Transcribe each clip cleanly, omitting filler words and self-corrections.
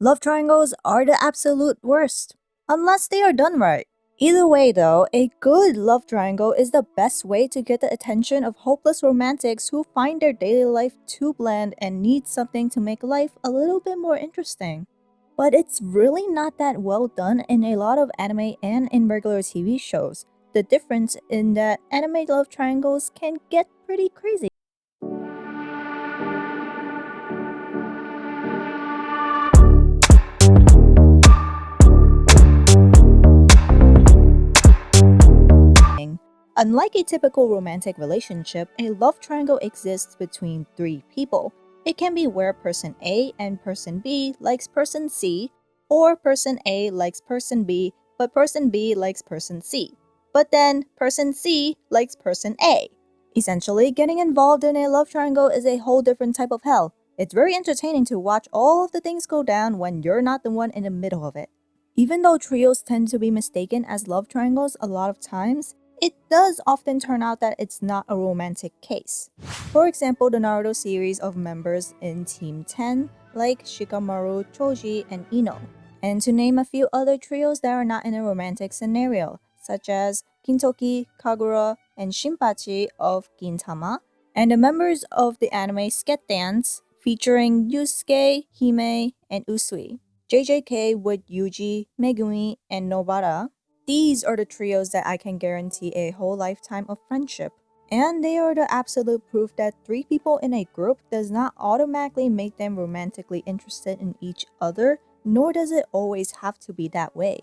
Love triangles are the absolute worst, unless they are done right. Either way though, a good love triangle is the best way to get the attention of hopeless romantics who find their daily life too bland and need something to make life a little bit more interesting. But it's really not that well done in a lot of anime and in regular TV shows. The difference in that anime love triangles can get pretty crazy. Unlike a typical romantic relationship, a love triangle exists between three people. It can be where person A and person B likes person C, or person A likes person B, but person B likes person C. But then person C likes person A. Essentially, getting involved in a love triangle is a whole different type of hell. It's very entertaining to watch all of the things go down when you're not the one in the middle of it. Even though trios tend to be mistaken as love triangles a lot of times, it does often turn out that it's not a romantic case. For example, the Naruto series of members in Team 10, like Shikamaru, Choji, and Ino. And to name a few other trios that are not in a romantic scenario, such as Kintoki, Kagura, and Shinpachi of Gintama, and the members of the anime Sket Dance, featuring Yusuke, Hime, and Usui. JJK with Yuji, Megumi, and Nobara. These are the trios that I can guarantee a whole lifetime of friendship. And they are the absolute proof that three people in a group does not automatically make them romantically interested in each other, nor does it always have to be that way.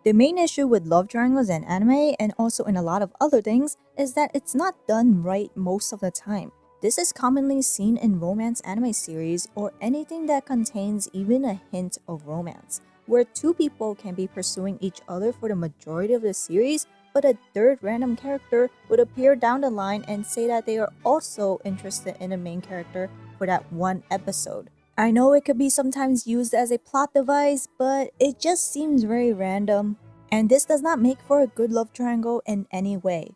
The main issue with love triangles in anime, and also in a lot of other things, is that it's not done right most of the time. This is commonly seen in romance anime series or anything that contains even a hint of romance, where two people can be pursuing each other for the majority of the series, but a third random character would appear down the line and say that they are also interested in the main character for that one episode. I know it could be sometimes used as a plot device, but it just seems very random, and this does not make for a good love triangle in any way.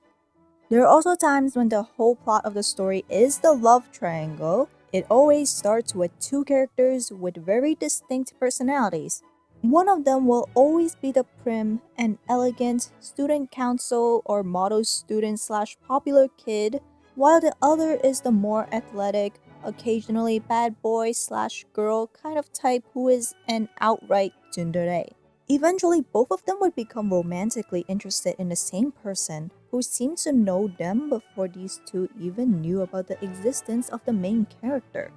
There are also times when the whole plot of the story is the love triangle. It always starts with two characters with very distinct personalities. One of them will always be the prim and elegant student council or model student slash popular kid, while the other is the more athletic, occasionally bad boy slash girl kind of type who is an outright tsundere. Eventually, both of them would become romantically interested in the same person who seemed to know them before these two even knew about the existence of the main character.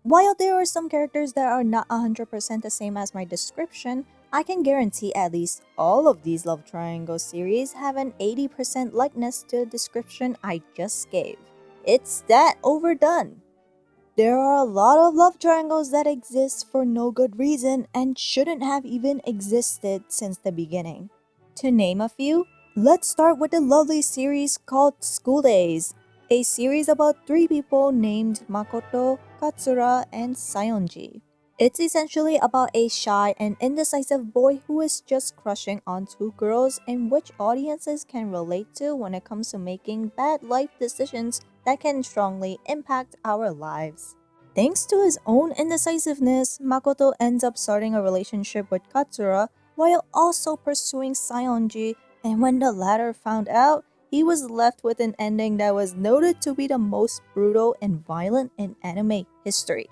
While there are some characters that are not 100% the same as my description, I can guarantee at least all of these love triangle series have an 80% likeness to the description I just gave. It's that overdone. There are a lot of love triangles that exist for no good reason and shouldn't have even existed since the beginning. To name a few, let's start with the lovely series called School Days, a series about three people named Makoto, Katsura, and Sayonji. It's essentially about a shy and indecisive boy who is just crushing on two girls, and which audiences can relate to when it comes to making bad life decisions that can strongly impact our lives. Thanks to his own indecisiveness, Makoto ends up starting a relationship with Katsura while also pursuing Sayonji, and when the latter found out, he was left with an ending that was noted to be the most brutal and violent in anime history.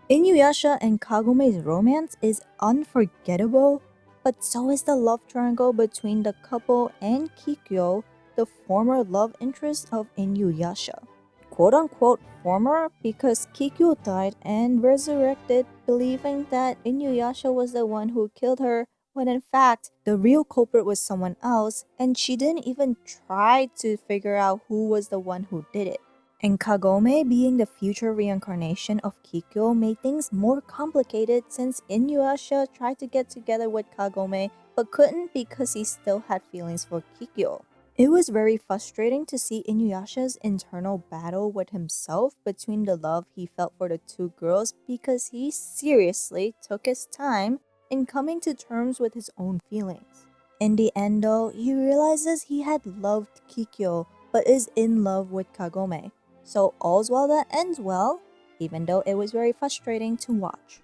Inuyasha and Kagome's romance is unforgettable, but so is the love triangle between the couple and Kikyo, the former love interest of Inuyasha. Quote unquote former because Kikyo died and resurrected, believing that Inuyasha was the one who killed her, when in fact the real culprit was someone else, and she didn't even try to figure out who was the one who did it. And Kagome being the future reincarnation of Kikyo made things more complicated since Inuyasha tried to get together with Kagome but couldn't because he still had feelings for Kikyo. It was very frustrating to see Inuyasha's internal battle with himself between the love he felt for the two girls because he seriously took his time in coming to terms with his own feelings. In the end though, he realizes he had loved Kikyo but is in love with Kagome. So all's well that ends well, even though it was very frustrating to watch.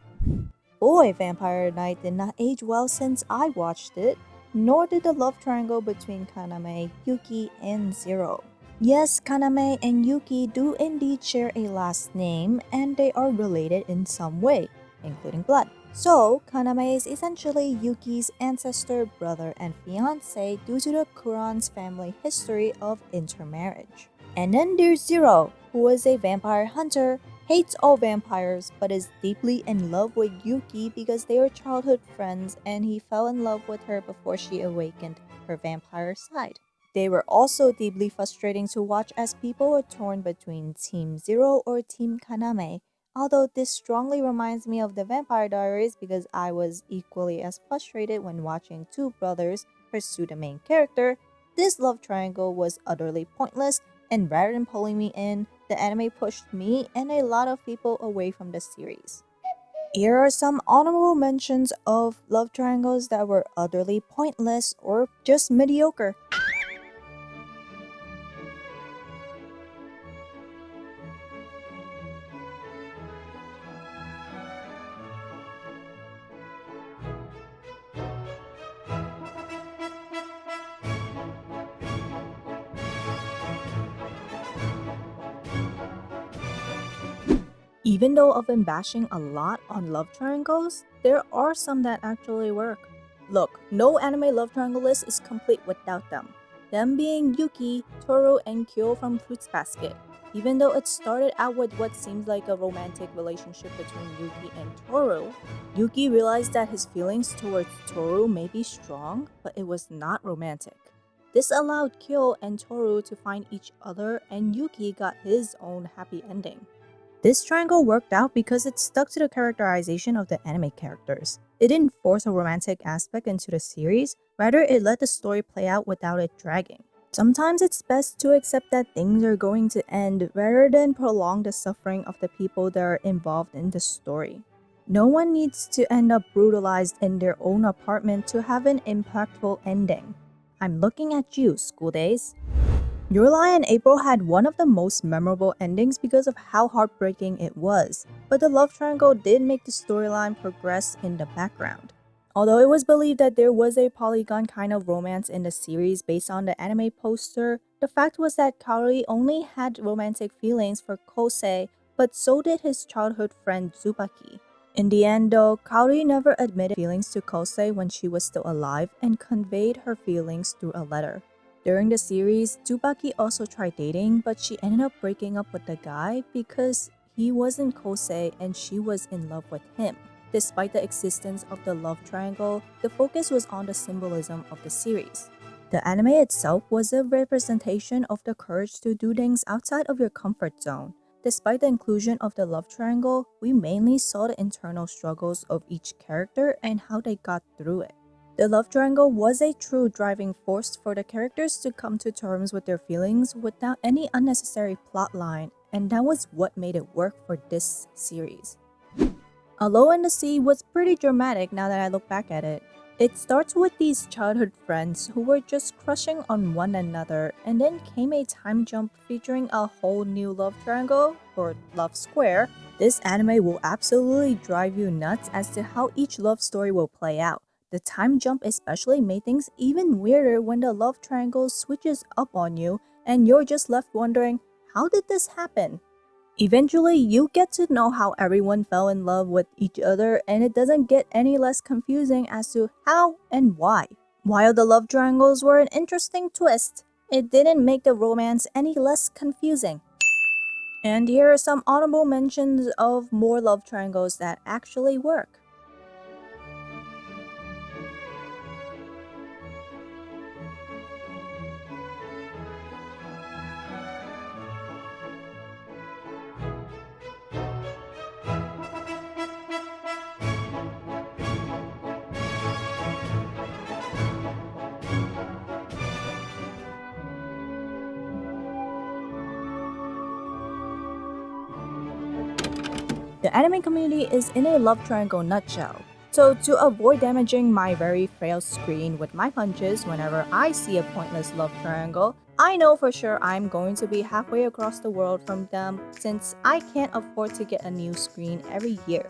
boy, Vampire Knight did not age well since I watched it, nor did the love triangle between Kaname, Yuki, and Zero. Yes, Kaname and Yuki do indeed share a last name, and they are related in some way, including blood. So, Kaname is essentially Yuki's ancestor, brother, and fiance due to the Kuran's family history of intermarriage. And then there's Zero, who is a vampire hunter, hates all vampires, but is deeply in love with Yuki because they are childhood friends and he fell in love with her before she awakened her vampire side. They were also deeply frustrating to watch as people were torn between Team Zero or Team Kaname, although this strongly reminds me of the Vampire Diaries because I was equally as frustrated when watching two brothers pursue the main character. This love triangle was utterly pointless, and rather than pulling me in, the anime pushed me and a lot of people away from the series. Here are some honorable mentions of love triangles that were utterly pointless or just mediocre. Even though I've been bashing a lot on love triangles, there are some that actually work. Look, no anime love triangle list is complete without them. Them being Yuki, Toru, and Kyo from Fruits Basket. Even though it started out with what seems like a romantic relationship between Yuki and Toru, Yuki realized that his feelings towards Toru may be strong, but it was not romantic. This allowed Kyo and Toru to find each other, and Yuki got his own happy ending. This triangle worked out because it stuck to the characterization of the anime characters. It didn't force a romantic aspect into the series, rather it let the story play out without it dragging. Sometimes it's best to accept that things are going to end rather than prolong the suffering of the people that are involved in the story. No one needs to end up brutalized in their own apartment to have an impactful ending. I'm looking at you, School Days. Your Lie and April had one of the most memorable endings because of how heartbreaking it was, but the love triangle did make the storyline progress in the background. Although it was believed that there was a polygon kind of romance in the series based on the anime poster, the fact was that Kaori only had romantic feelings for Kosei, but so did his childhood friend Tsubaki. In the end though, Kaori never admitted feelings to Kosei when she was still alive and conveyed her feelings through a letter. During the series, Tsubaki also tried dating, but she ended up breaking up with the guy because he wasn't Kosei and she was in love with him. Despite the existence of the love triangle, the focus was on the symbolism of the series. The anime itself was a representation of the courage to do things outside of your comfort zone. Despite the inclusion of the love triangle, we mainly saw the internal struggles of each character and how they got through it. The love triangle was a true driving force for the characters to come to terms with their feelings without any unnecessary plotline, and that was what made it work for this series. Alone in the Sea was pretty dramatic now that I look back at it. It starts with these childhood friends who were just crushing on one another, and then came a time jump featuring a whole new love triangle, or love square. This anime will absolutely drive you nuts as to how each love story will play out. The time jump especially made things even weirder when the love triangle switches up on you and you're just left wondering, how did this happen? Eventually, you get to know how everyone fell in love with each other, and it doesn't get any less confusing as to how and why. While the love triangles were an interesting twist, it didn't make the romance any less confusing. And here are some honorable mentions of more love triangles that actually work. The anime community is in a love triangle nutshell. So to avoid damaging my very frail screen with my punches whenever I see a pointless love triangle, I know for sure I'm going to be halfway across the world from them since I can't afford to get a new screen every year.